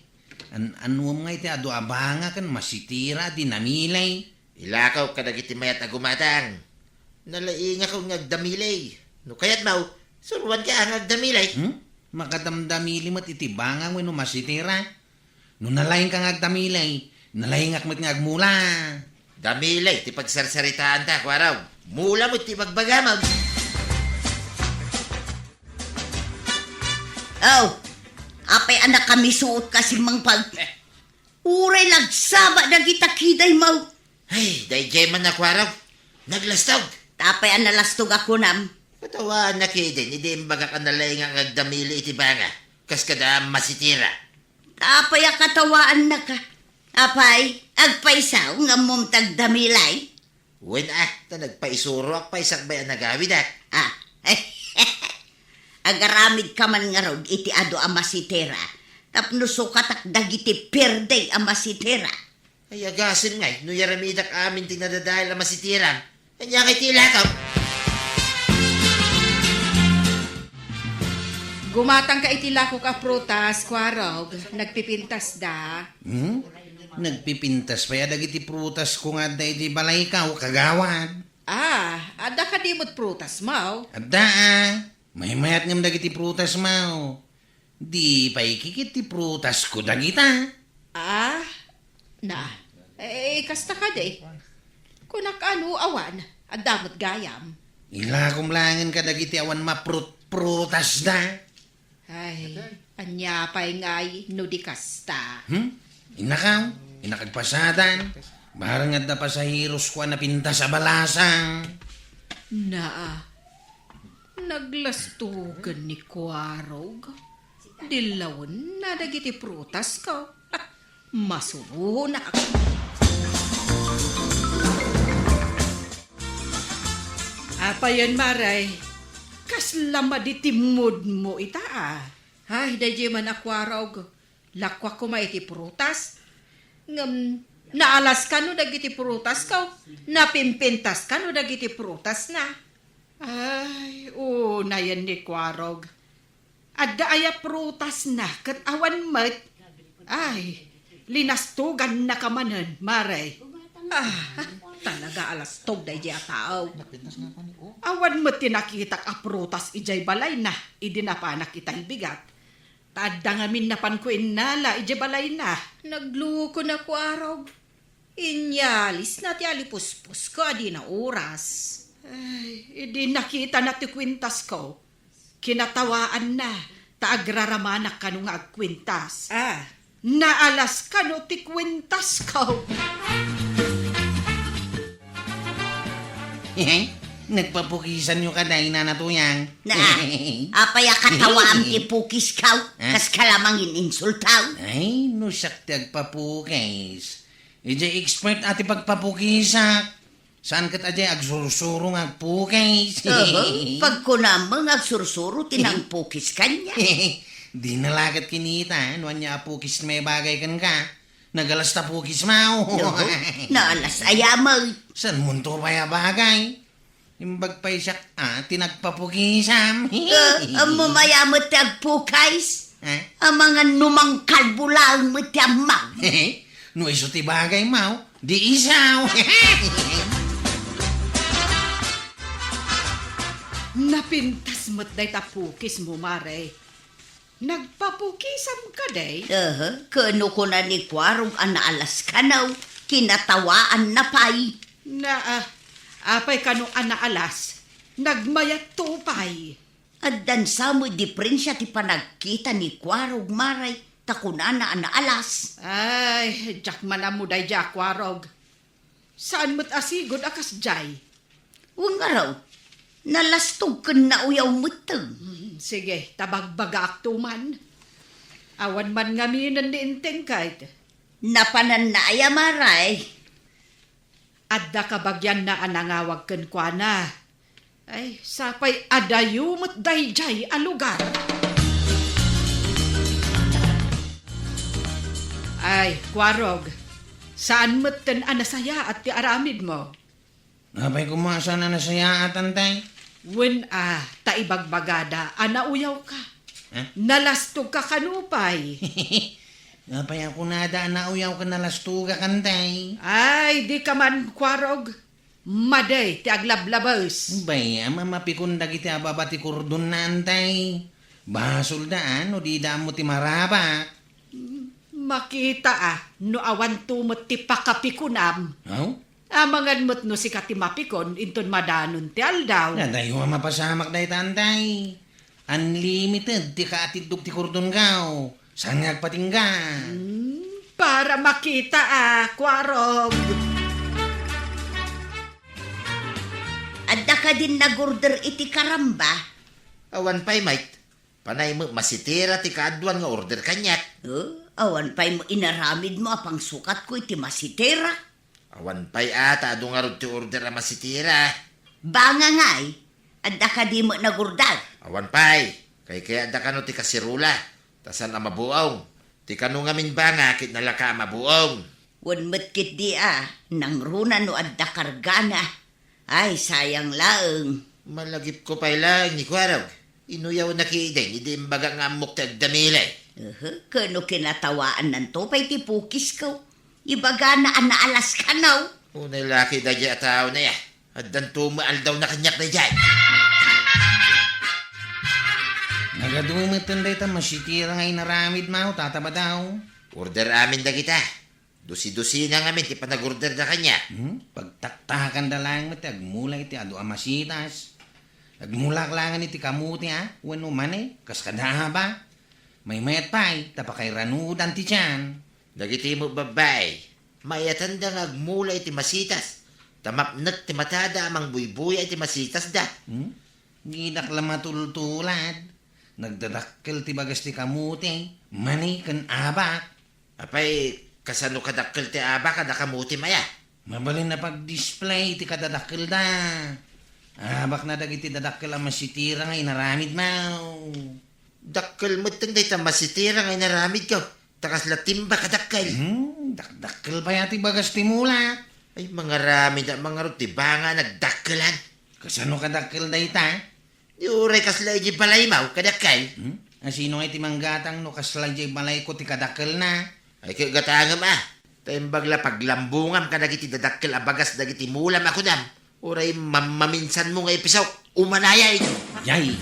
[SPEAKER 6] Anuam nga iti adu abanga kan masitira di namilay.
[SPEAKER 2] Ilakaw ka nagiti mayat agumatang. Nalainga ka ng agdamilay. No kaya't mau, suruan ka ang agdamilay.
[SPEAKER 6] Makadamdamili mo't iti bangang wano masitira. No nalaing kang agdamilay, nalaingak mo't nga agmula.
[SPEAKER 2] Damilay, ti pagsarsaritaan ta, kwaraw. Mula mo ti magbagamag.
[SPEAKER 1] Oh, apay anak kami suot kasi mang pag... Uray lagsaba na kita kiday mau.
[SPEAKER 2] Ay, dayjay man na kwaraw. Naglastog.
[SPEAKER 1] Tapay ang nalastog ako nam.
[SPEAKER 2] Patawaan na kidin, hindi imbaga ka nalaing ang agdamili iti banga. Kas kada masitira.
[SPEAKER 1] Tapay ang katawaan na ka. Apay, agpaisaw nga mumtag damilay.
[SPEAKER 2] Wen ta nagpaisuro ak paisakbay ang nagawid ak.
[SPEAKER 1] Ah, agaramid ka man nga rod, iti ado ang masitera. Tapno sukatak dagiti perday ang masitera.
[SPEAKER 2] Ay, agasin ngay, no yaramidak amin tinadadahil ang masitiran. Kanya kay tilakaw.
[SPEAKER 3] Gumatang ka itilako ka prutas, kwarog. Nagpipintas da.
[SPEAKER 6] Nagpipintas pa yadag iti prutas ko nga day di balay ka o kagawad.
[SPEAKER 3] Ada ka dimot prutas, mau.
[SPEAKER 6] Adda may mayat ngam dagiti prutas mau. Di pa ikikit ti prutas ko dagita.
[SPEAKER 3] Kasta ka day. Kunak awan, adamot gayam.
[SPEAKER 6] Ilakom langan ka dagiti awan prutas da.
[SPEAKER 3] Ay, anya pa'y ngay, no di kasta.
[SPEAKER 6] Inakaw, inakagpasadan. Barang at na pasahiros ko na pinta sa balasang.
[SPEAKER 3] Naglastugan ni Kwarog. Dilawan na dagiti prutas ko. Masuruho na ako.
[SPEAKER 4] Apayan maray, kaslama di timod mo ita
[SPEAKER 3] Ay, dadya man akwarog. Lakwa ko maiti prutas. Naalas ka no dagiti prutas ko. Napimpintas ka no dagiti prutas na.
[SPEAKER 4] Ay, na yan ni Kwarog. Adda aya prutas na, kat awan mat. Ay, linastugan na kamanan, maray.
[SPEAKER 3] Talaga alastog dadya tao.
[SPEAKER 4] Awan mat tinakitak a prutas ijay balay na, idinapanak itang bigat. Tadda ngamin napan ko inala, ijay balay na.
[SPEAKER 3] Nagluko na Kwarog. Inyalis na ti alipuspos ko adi na oras.
[SPEAKER 4] Ay, idi nakita na ti kwintas ko. Kinatawaan na, taagraramanak ka nung agkwintas. Naalas ka no ti kwintas ko.
[SPEAKER 6] Nagpapukisan nyo ka dahil na natuyang.
[SPEAKER 1] Apay ang katawaan ti pukis kaw. Kas kalamangin insultaw.
[SPEAKER 6] Ay, nusak ti agpapukis. Ijay expert ati pagpapukisak. Saan kat ajay agsursuro ng agpukis?
[SPEAKER 1] Pag ko namang agsursuro, tinang pukis kanya.
[SPEAKER 6] Di nalagat kinita, nuwan niya apukis may bagay kan ka. Nagalas ta pukis mau.
[SPEAKER 1] Naalas ayamag.
[SPEAKER 6] San munto pa ya bagay? Imbag pa isak, tinagpapukisam.
[SPEAKER 1] Ang mamayamot agpukais. Ang mga numangkal bulang mo tiyamang.
[SPEAKER 6] No iso ti bagay mau, di isaw.
[SPEAKER 4] Napintas mo't day tapukis mo, mare. Nagpapukisam ka day?
[SPEAKER 1] Kano ko na ni Kwarog ang naalas ka na, kinatawaan na pay.
[SPEAKER 4] Apay kano anaalas, nagmayat tupay.
[SPEAKER 1] At dansa mo diferensya ti panagkita ni Kwarog maray, takuna na anaalas.
[SPEAKER 4] Ay, jak manamu day jak Kwarog. Saan mo't asigod akas jay?
[SPEAKER 1] Huwag nga raw, nalastog ka na uyaw mo to.
[SPEAKER 4] Sige, tabagbaga aktuman. Awan man nga minan ni inteng kahit.
[SPEAKER 1] Napanan na ayamaray.
[SPEAKER 4] Adda kabagyan na anangawag ken kwa na. Ay, sapay adayumot dayjay a lugar. Ay, Kwarog, saan mo't ten anasaya at ti aramid mo?
[SPEAKER 6] Apay kumasa na nasaya atan tay.
[SPEAKER 4] Wen taibagbagada, anauyaw ka.
[SPEAKER 6] Eh?
[SPEAKER 4] Nalastog ka kanupay.
[SPEAKER 6] Apay ako nada na uyaw ka nalastuga kantay.
[SPEAKER 4] Ay, di ka man, Kwarog. Maday, ti aglablabas.
[SPEAKER 6] Bay, mamapikon dagiti ababati kurdon na antay. Basol daan o di daan mo ti marabak.
[SPEAKER 4] Makita no awan tumot ti pakapikunam.
[SPEAKER 6] Oh?
[SPEAKER 4] Amangan mo't no si katimapikon, inton madanon ti aldaw.
[SPEAKER 6] Nadayo mapasamak day tantay. Unlimited ti kaatidog ti kurdon gaw. Saan nga agpatingga?
[SPEAKER 4] Para makita Kwarog.
[SPEAKER 1] Adda ka din nag-order iti karamba.
[SPEAKER 2] Awan pa'y, mate. Panay mo masitira ti kaadwan nga order kanyat.
[SPEAKER 1] Awan pa'y mo inaramid mo apang sukat ko iti masitera.
[SPEAKER 2] Awan pa'y ata ado nga rod ti order na masitira.
[SPEAKER 1] Banga nga'y, adda ka di mo nag-order.
[SPEAKER 2] Awan pa'y. Kaya adda ka no ti kasirula. Tasan ang mabuong. Ti kano ngamin ba nga kit nalaka mabuong.
[SPEAKER 1] Wan matkit di nang runa no adda kargana. Ay, sayang laeng.
[SPEAKER 2] Malagip ko pa'y lang ni Kwarog. Inuyaw na kiideng, hindi imbaga nga amok ti agdamilay.
[SPEAKER 1] Kano kinatawaan ng tupay ti pukis ko. Ibaga na anaalas ka naw.
[SPEAKER 2] Unay laki da dya tao na ya. At dan tumaal daw na kanyak na dyan.
[SPEAKER 6] Nagadumit day ta masitira nga inaramid mao tataba daw.
[SPEAKER 2] Order amin da kita. Dusi-dusi na ngamin ti panag-order na kanya.
[SPEAKER 6] Pagtaktakan da lang mati agmulay ti ado amasitas. Agmulak langan iti kamuti wano man kas kadahaba. May mayat pa'y tapakay ranudan ti tiyan.
[SPEAKER 2] Dagiti mo babay. Mayatan da nga agmulay ti masitas. Tamapnat ti matada amang buybuy ay ti masitas da.
[SPEAKER 6] Gidak la matultulad. Nagdadakkel ti bagas ti kamuti. Mani kan abak.
[SPEAKER 2] Apay, kasano kadakkel ti aba kada kamuti maya.
[SPEAKER 6] Mabalin na pag-display ti kadadakkel da. Abak na dagiti dadakkel ang masitira nga inaramid mao.
[SPEAKER 2] Dakkel mo tanday ta masitira nga inaramid ko. Takas latimba kadakkel.
[SPEAKER 6] Dakdakkel pa yati bagas ti mula.
[SPEAKER 2] Ay, mga rami da mga ruti ba nga nagdakkelan.
[SPEAKER 6] Kasano kadakkel da ita?
[SPEAKER 2] Di uray kasla iji balay mau kadakkel.
[SPEAKER 6] Asino nga iti manggatang no kaslay jay balay ko ti kadakkel na.
[SPEAKER 2] Ay, kaya gatangam Taimbagla paglambungam ka dagiti dadakkel abagas dagiti mulam ako dam. Uray maminsan mo nga ipisaw. Umanayay.
[SPEAKER 6] Yay!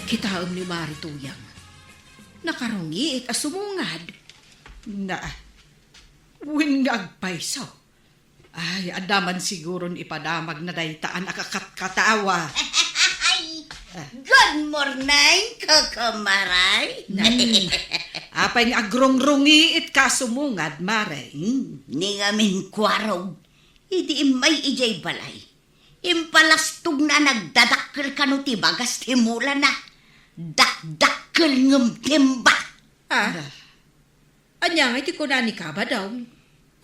[SPEAKER 3] Kitaom ni Marituyang. Nakarungi it asumungad.
[SPEAKER 4] Na, winagpaysaw. Ay, adaman siguron ipadamag na daytaan akakatkatawa.
[SPEAKER 1] Good morning, kakamaray.
[SPEAKER 4] Apay nga agrongrungi it kasumungad, mare.
[SPEAKER 1] Ni ngamin Kwarog, idi may ijay balay. Impalastog na nagdadakkel kano ti bagas ti mula na. Dakdakkel ngem timba.
[SPEAKER 3] Anya nga iti kunani ka ba daw?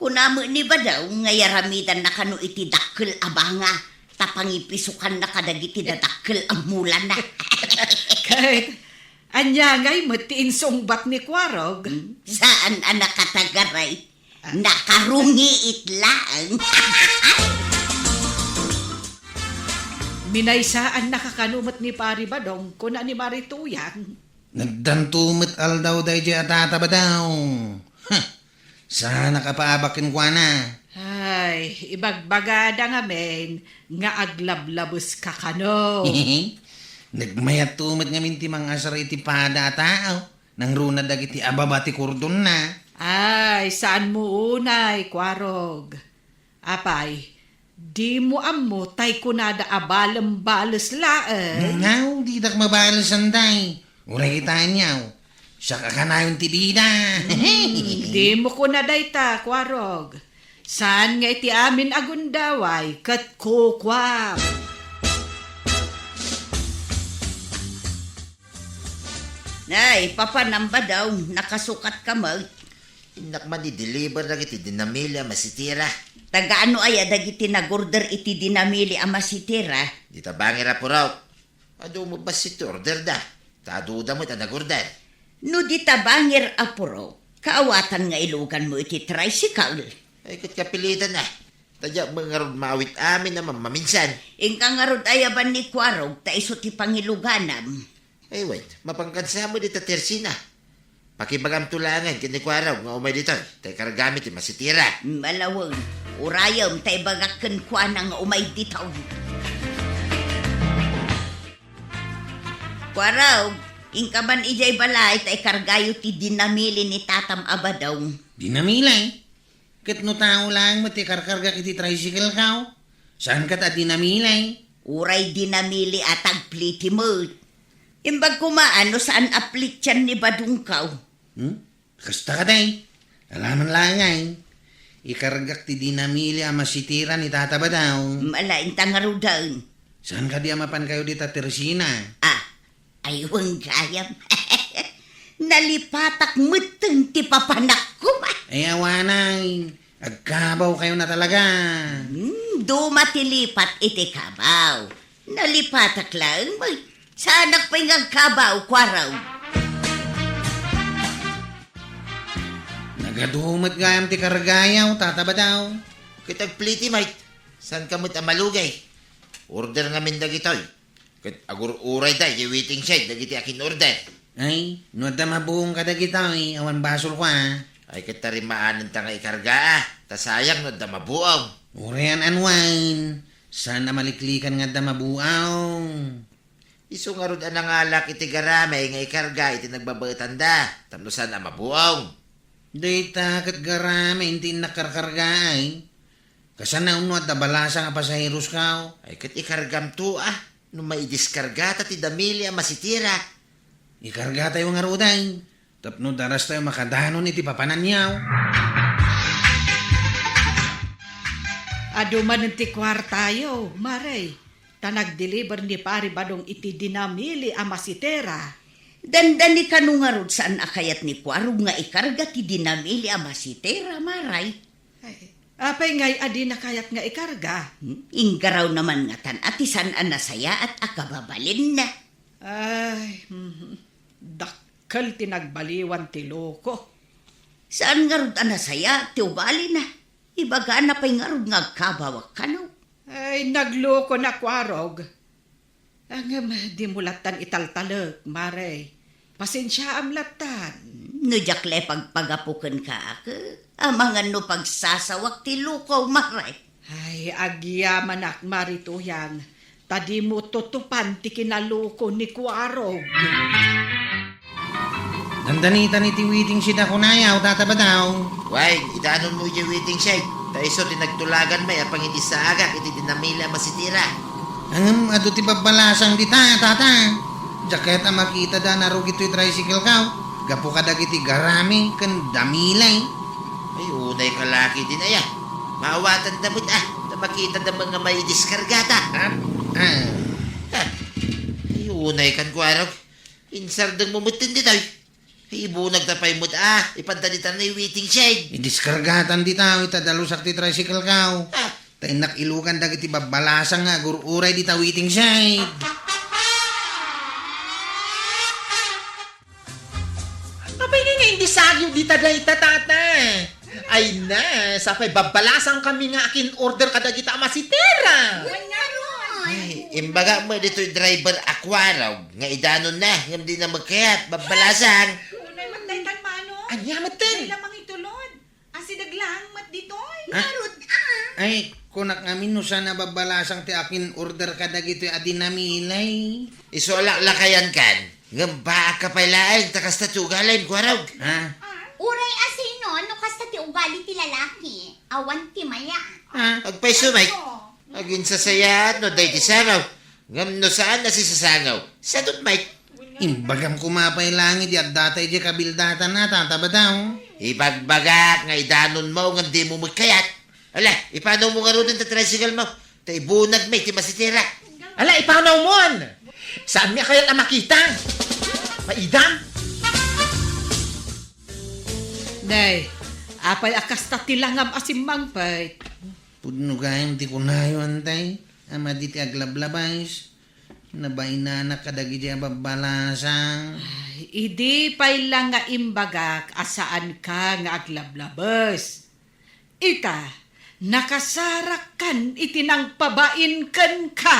[SPEAKER 1] Kunamo ni ba daw ngayaramidan na kano iti dakkel abanga. Tapangipisukan na kadagiti dadakkel ang mula na.
[SPEAKER 4] Kahit, anya nga'y matiin sungbat ni Kwarog.
[SPEAKER 1] Saan anak katagaray? Nakarungi itlang.
[SPEAKER 4] Minaysaan nakakanumat ni Pari Badong kuna ni Marituyang.
[SPEAKER 6] Nagdantumit aldaw day di atata ba daw? Sana kapaabakin kwa na.
[SPEAKER 4] Ay, ibagbagada nga men, nga aglablabos ka kano.
[SPEAKER 6] Nagmayat tumit nga minti mga asar iti pada tao. Nang runa dagiti ababati kurdon na.
[SPEAKER 4] Ay, saan mo unay, Kwarog? Apay, di mo amo tay kunada abalam-balas laen.
[SPEAKER 6] Ngaw, di dak mabalas anday. Uray kita niyaw. Siya kakanayon ti bida.
[SPEAKER 4] Di mo kunaday ta, Kwarog. Saan nga iti amin agundaway kat kukwam.
[SPEAKER 1] Ay, papanamba daw, nakasukat ka mag.
[SPEAKER 2] Inak man i-deliver na iti dinamilya masitira.
[SPEAKER 1] Tagaano aya dagiti nagorder iti dinamili a masitira.
[SPEAKER 2] Di tabangir po raw. Ado mo ba si order da? Taduda mo tanagorder.
[SPEAKER 1] No di tabangir apuro, kaawatan nga ilugan mo iti tricycle.
[SPEAKER 2] Ay kat kapilitan na. Tadya mga rod maawit amin naman maminsan.
[SPEAKER 1] Ingka nga rod ayaban ni Kwarog, ta iso ti pangiluganam.
[SPEAKER 2] Ay wait, mapangkansa mo dito tersina. Pakibagam tulangan kinikwaraw nga umay dito. Tay karagamit yung masitira.
[SPEAKER 1] Malawang, urayam tay bagakken kwa na nga umay ditaw. Kwarog, ingka man ijay balay tay kargayo ti dinamili ni Tatam Abadaw.
[SPEAKER 6] Dinamilay. Kat no tao lang mo ti karkarga kiti tricycle kao. Saan ka ta dinamilay?
[SPEAKER 1] Uray dinamili atag pliti mo. Imbag kumaano saan aplityan ni Badungkaw.
[SPEAKER 6] Kasta ka day. Alaman lang ay. Ikargak ti dinamili ang masitira ni Tata Badaw.
[SPEAKER 1] Malain tangarudan.
[SPEAKER 6] Saan ka di amapan kayo di Teresina?
[SPEAKER 1] Aywang gayam. Nalipatak muteng ti papanak ko.
[SPEAKER 6] Ay awanay. Agkabaw kayo na talaga.
[SPEAKER 1] Dumatilipat iti kabaw. Nalipatak lang. Sanak pa yung kabaw, Kwaraw.
[SPEAKER 6] Nagadumat gayam ti kargayaw, Tata Badaw.
[SPEAKER 2] Kitag pliti mate. San ka mo't amalugay? Order nga min dagitoy. Kat agur uray da, yung waiting shed, dagiti akin order.
[SPEAKER 6] Ay, no da mabuong ka dagitaw eh. Awan basol ko
[SPEAKER 2] Ay katarimaanan ta nga ikarga tasayang no da mabuaw.
[SPEAKER 6] Urian anwan. Sana maliklikan nga da mabuaw.
[SPEAKER 2] Iso nga rod anang alak iti garamay nga ikarga iti nagbabaitan da. Tamnusan na mabuaw.
[SPEAKER 6] Dita kat garame hindi nakarkarga ay. Kasana unwat da balasa nga pasahiros kao.
[SPEAKER 2] Ay kat ikargam to no maidiskarga ti damili ang masitira.
[SPEAKER 6] Ikarga tayo nga ruday. Tapno daras tayo makadanon iti papananyaw.
[SPEAKER 4] Ado man ti kwartayo, maray. Tanag-deliver ni pari Badong iti dinamili a masitera.
[SPEAKER 1] Dandan ni kanungarod saan akayat ni Kwarog nga ikarga ti dinamili a masitera, maray.
[SPEAKER 4] Apay ngay adi na kayat nga ikarga.
[SPEAKER 1] Inggaraw naman nga tan atisan an nasaya at akababalin na.
[SPEAKER 4] Ay, dakkel tinagbaliwan ti loko.
[SPEAKER 1] Saan nga rod an nasaya, tiubali na. Ibaga na pa'y nga rod nga kabawak kanaw.
[SPEAKER 4] Ay, nagloko na Kwarog. Ang di mulatan italtalag, maray. Pasensya am latan.
[SPEAKER 1] No jakle pagpagapukan ka ako. Amangan no pagsasawak ti lukaw, maray.
[SPEAKER 4] Ay, agyaman ak marituyan. Tadi mo tutupan ti kinaluko ni Kwarog.
[SPEAKER 6] Dandanitan iti waiting sida kunayaw, Tata Badaw.
[SPEAKER 2] Why, idanon mo yung waiting shed. Taiso di nagtulagan may apang iti sa agak iti dinamili ang masitira.
[SPEAKER 6] Ado ti babalasang di ta, Tata. Jaket ang makita da narugit ito'y tricycle kao. Gapo ka dagiti garami kan damilay.
[SPEAKER 2] Ay, unay kalaki din aya. Maawatan damot na makita da mga may diskargata. Ay, unay kan Kwarog. Insardang mumutin din ay. Ibunag na pa'y ipantalitan na yung waiting shed.
[SPEAKER 6] Idiskargatan di tao, itadalusak ti tricycle kao. Tayo nakilukan dagiti babalasang nga, gururay di ta waiting shed.
[SPEAKER 7] Abay nga hindi sagyo di taday Tata. Ay na, sa pa'y babalasang kami nga akin order kadagita masitera.
[SPEAKER 2] Ay, imbaga mo dito yung driver Aquaraw. Nga idanon na, nga di na magkayat, babalasang.
[SPEAKER 10] Unay matdaytan mano.
[SPEAKER 7] Anyamat din.
[SPEAKER 10] Lamang itulod. Asidaglang mat ditoy.
[SPEAKER 6] Narod Ay, kunak ngamin no sana babalasang ti akin order kadagito adinamilay.
[SPEAKER 2] Iso lakayan kan. Nga ba ka pala takas na tugalain, Kwaraw.
[SPEAKER 11] Uray asino, ano kasta ti ugali ti lalaki? Awan ti maya.
[SPEAKER 2] Agpaiso, Mike. Agin sa sayat, no day ti sangaw. Ngam no saan na si sasangaw? Sa doon, Mike.
[SPEAKER 6] Imbagam kumapay langit at datay di kabildatan na, Tata Badaw.
[SPEAKER 2] Ibagbagak nga idanon mo nga di mo magkayat. Ala, ipanaw mo nga rin ang tricycle mo. Tay bunag may ti masitira.
[SPEAKER 7] Ala, ipanaw mo. Saan niya kaya na makita? Maidam?
[SPEAKER 4] Nay, apay akas ta tilangam asim mangpay.
[SPEAKER 6] Pudno kayong ti kunayo antay. Ama di ti aglablabais. Nabainana kadagi di babalasang.
[SPEAKER 4] Ay, idi pay lang nga imbagak asaan ka nga aglablabas. Ita, nakasarak kan itinang pabain kan ka.